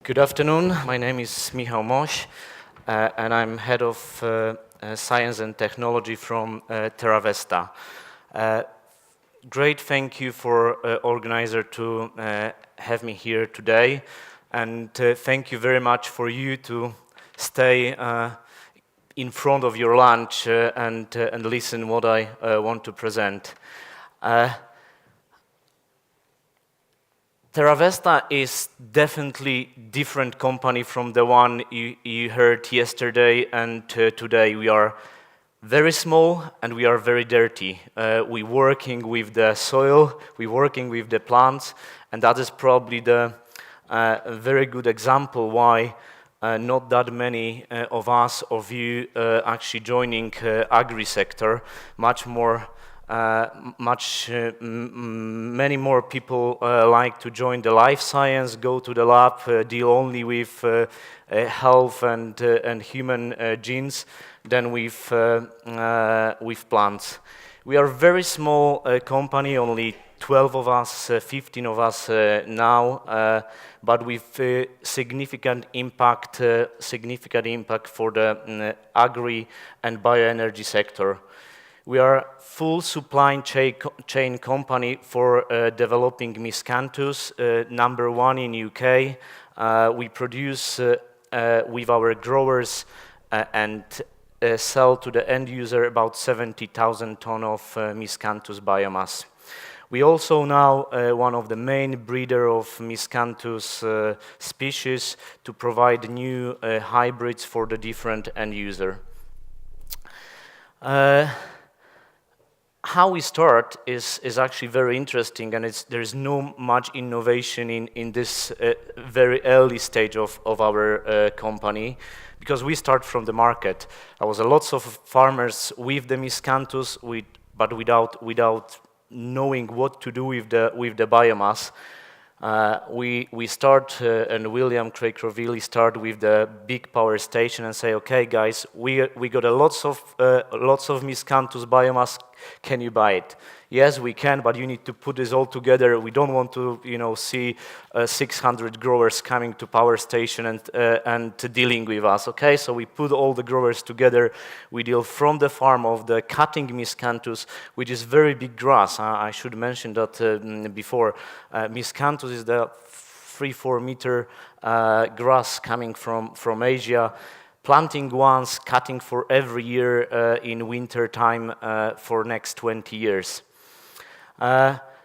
Good afternoon. My name is Michał Moś, and I'm head of science and technology from Terravesta. Great thank you for organizer to have me here today, and thank you very much for you to stay in front of your lunch and listen what I want to present. Terravesta is definitely different company from the one you heard yesterday and today. We are very small and we are very dirty. We're working with the soil, we're working with the plants, and that is probably the very good example why not that many of us, of you, actually joining agri sector. Many more people like to join the life science, go to the lab, deal only with health and human genes than with plants. We are a very small company, only 12 of us, 15 of us now, but with significant impact for the agri and bioenergy sector. We are full supply chain company for developing Miscanthus, number one in UK. We produce with our growers and sell to the end user about 70,000 tons of Miscanthus biomass. We also now one of the main breeder of Miscanthus species to provide new hybrids for the different end user. How we start is actually very interesting, and there's no much innovation in this very early stage of our company, because we start from the market. There was a lots of farmers with the Miscanthus, but without knowing what to do with the biomass. We start, and William Craig really start with the big power station and say, okay, guys, we got lots of Miscanthus biomass. Can you buy it? Yes, we can, but you need to put this all together. We don't want to, see 600 growers coming to power station and dealing with us. Okay, so we put all the growers together. We deal from the farm of the cutting Miscanthus, which is very big grass. I should mention that before. Miscanthus is the 3-4 meter grass coming from Asia. Planting once, cutting for every year in winter time for next 20 years.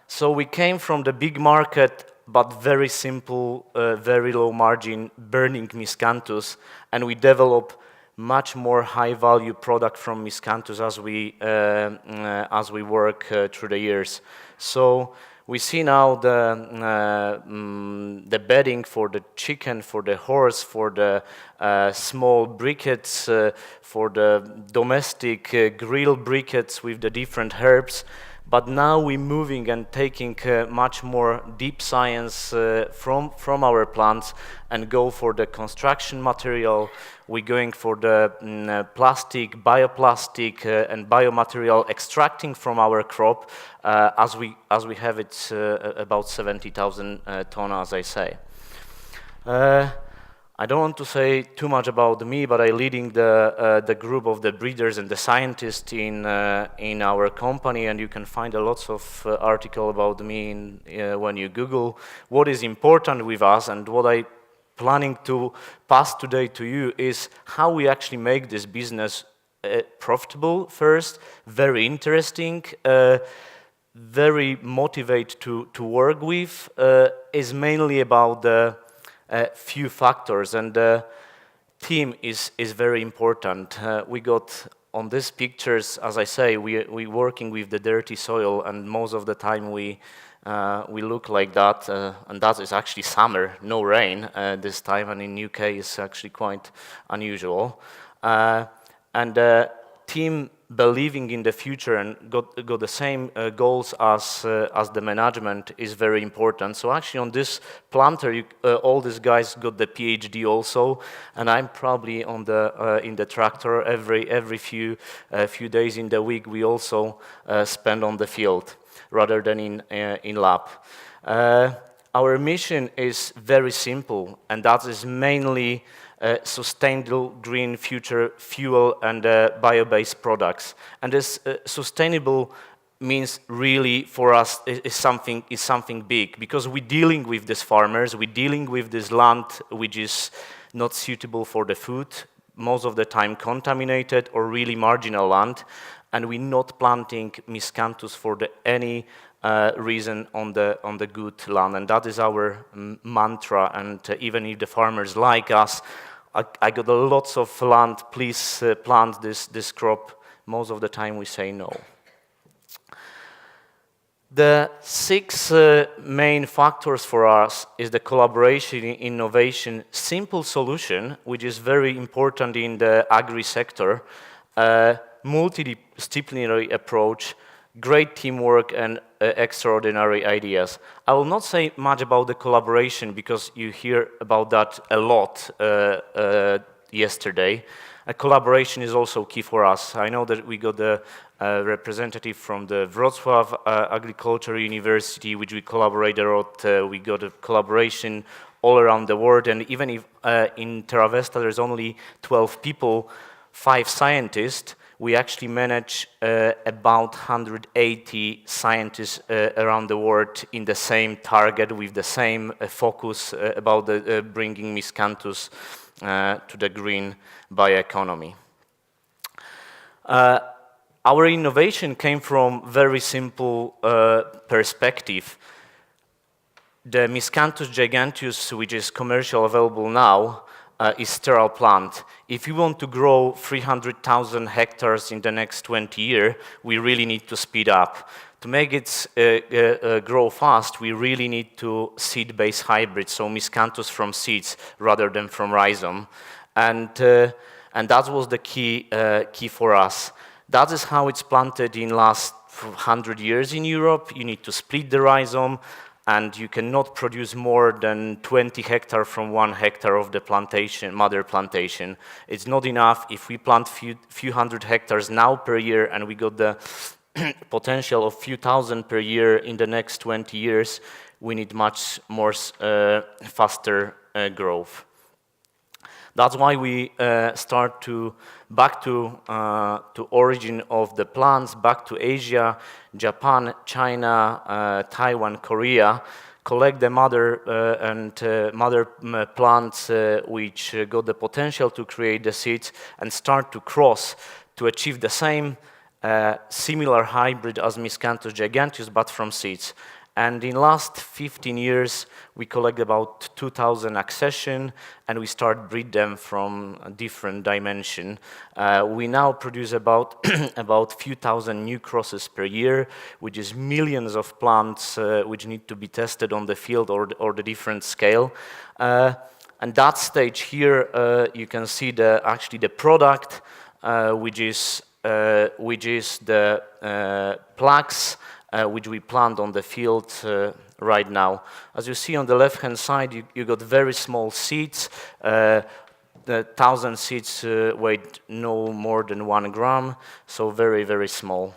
So we came from the big market, but very simple, very low margin, burning Miscanthus, and we develop much more high value product from Miscanthus as we work through the years. So we see now the bedding for the chicken, for the horse, for the small briquettes, for the domestic grill briquettes with the different herbs. But now we're moving and taking much more deep science from our plants and go for the construction material. We're going for the plastic, bioplastic, and biomaterial extracting from our crop, as we have it about 70,000 tons, as I say. I don't want to say too much about me, but I'm leading the group of the breeders and the scientists in our company, and you can find a lots of article about me when you Google what is important with us. And what I planning to pass today to you is how we actually make this business profitable first, very interesting, very motivated to work with, is mainly about the few factors, and the team is very important. We got on these pictures, as I say, we working with the dirty soil, and most of the time we look like that, and that is actually summer, no rain this time, and in UK it's actually quite unusual. And the team believing in the future and got the same goals as the management is very important. So actually on this planter, all these guys got the PhD also, and I'm probably on in the tractor every few days in the week. We also spend on the field rather than in lab. our mission is very simple, and that is mainly sustainable green future fuel and bio-based products. And this sustainable means really for us is something big, because we're dealing with these farmers, we're dealing with this land which is not suitable for the food, most of the time contaminated or really marginal land, and we're not planting Miscanthus for any reason on the good land, and that is our mantra. And even if the farmers like us, I got lots of land, please plant this crop, most of the time we say no. The 6 main factors for us is the collaboration, innovation, simple solution, which is very important in the agri sector, multidisciplinary approach, great teamwork, and extraordinary ideas. I will not say much about the collaboration because you hear about that a lot yesterday. Collaboration is also key for us. I know that we got the representative from the Wrocław Agriculture University, which we collaborate a lot. We got a collaboration all around the world, and even if in Terravesta there's only 12 people, 5 scientists, we actually manage about 180 scientists around the world in the same target, with the same focus about bringing Miscanthus to the green bioeconomy. Our innovation came from very simple perspective. The Miscanthus giganteus, which is commercially available now, is sterile plant. If we want to grow 300,000 hectares in the next 20 years, we really need to speed up. To make it grow fast, we really need to seed-based hybrids, so Miscanthus from seeds rather than from rhizome. And that was the key for us. That is how it's planted in last 100 years in Europe. You need to split the rhizome, and you cannot produce more than 20 hectares from 1 hectare of the plantation, mother plantation. It's not enough. If we plant few hundred hectares now per year, and we got the potential of few thousand per year in the next 20 years, we need much more faster growth. That's why we start to back to origin of the plants, back to Asia, Japan, China, Taiwan, Korea, collect the mother mother plants which got the potential to create the seeds, and start to cross to achieve the same similar hybrid as Miscanthus giganteus, but from seeds. And in last 15 years, we collect about 2,000 accession, and we start breed them from a different dimension. We now produce about about few thousand new crosses per year, which is millions of plants which need to be tested on the field or the different scale. And that stage here, you can see actually the product, which is the plaques. Which we plant on the field right now. As you see on the left-hand side, you got very small seeds. The 1,000 seeds weigh no more than 1 gram, so very, very small.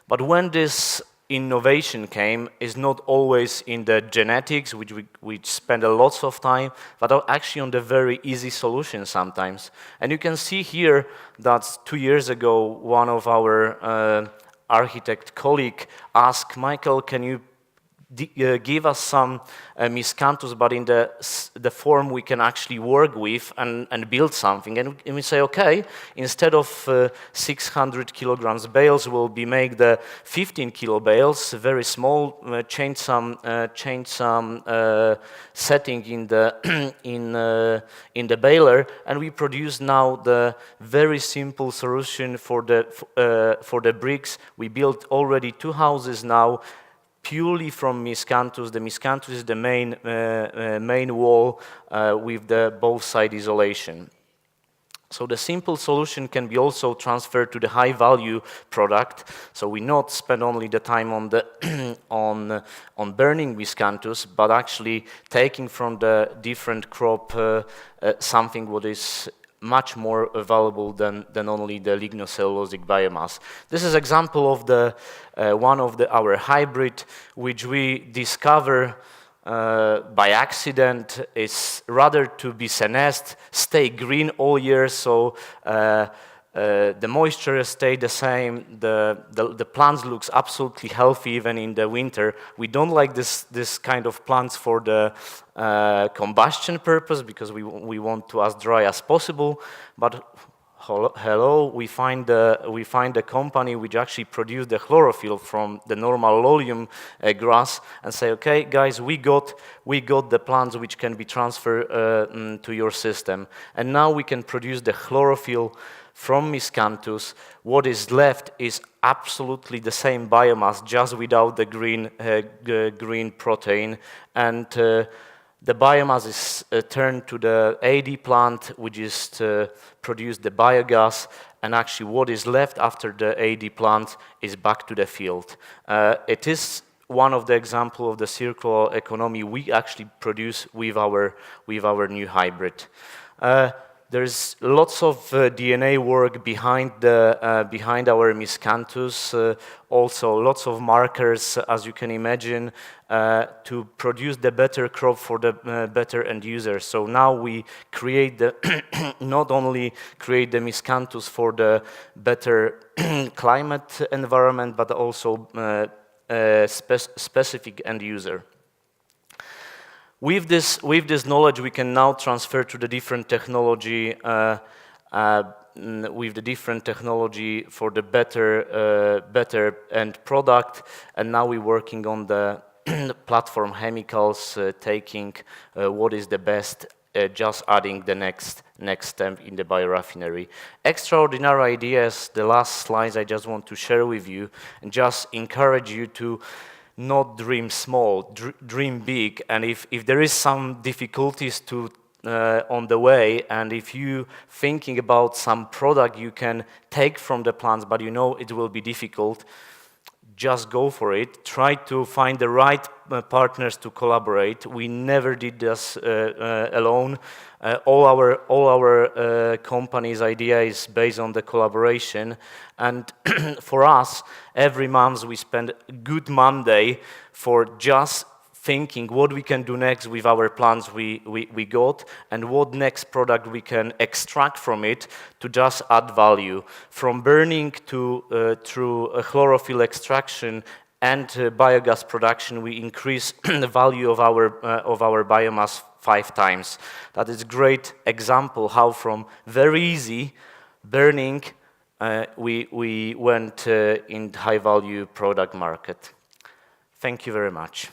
But when this innovation came, is not always in the genetics, which we spend a lot of time, but actually on the very easy solution sometimes. And you can see here that 2 years ago, one of our architect colleague asked, Michael, can you give us some Miscanthus, but in the form we can actually work with and build something? And we say, okay, instead of 600 kilograms bales, we'll make the 15 kilo bales, very small, change some setting in the baler, and we produce now the very simple solution for the bricks. We built already 2 houses now, purely from Miscanthus. The Miscanthus is the main wall with the both side isolation. So the simple solution can be also transferred to the high value product. So we not spend only the time on the on burning Miscanthus, but actually taking from the different crop something what is much more valuable than only the lignocellulosic biomass. This is example of the one of our hybrid, which we discover by accident. Is rather to be senesced, stay green all year, so the moisture stay the same. The plants looks absolutely healthy even in the winter. We don't like this kind of plants for the combustion purpose, because we want to as dry as possible. But hello, we find a company which actually produce the chlorophyll from the normal lolium grass, and say, okay, guys, we got the plants which can be transferred to your system, and now we can produce the chlorophyll from Miscanthus. What is left is absolutely the same biomass, just without the green protein, and the biomass is turned to the AD plant, which is to produce the biogas, and actually what is left after the AD plant is back to the field. It is one of the examples of the circular economy we actually produce with our new hybrid. There's lots of DNA work behind our Miscanthus, also lots of markers, as you can imagine, to produce the better crop for the better end user. So now we create not only create the Miscanthus for the better climate environment, but also specific end user. With this knowledge, we can now transfer to the different technology, with the different technology for the better end product. And now we're working on the platform chemicals, taking what is the best, just adding the next step in the bioraffinery. Extraordinary ideas. The last slides I just want to share with you, and just encourage you to not dream small, dream big. And if there is some difficulties on the way, and if you thinking about some product you can take from the plants, but you know it will be difficult, just go for it. Try to find the right partners to collaborate. We never did this alone. All our company's idea is based on the collaboration, and for us, every month we spend a good Monday for just thinking what we can do next with our plants we got, and what next product we can extract from it to just add value. From burning to through a chlorophyll extraction and biogas production, we increase the value of our biomass 5 times. That is a great example how from very easy burning we went in high value product market. Thank you very much.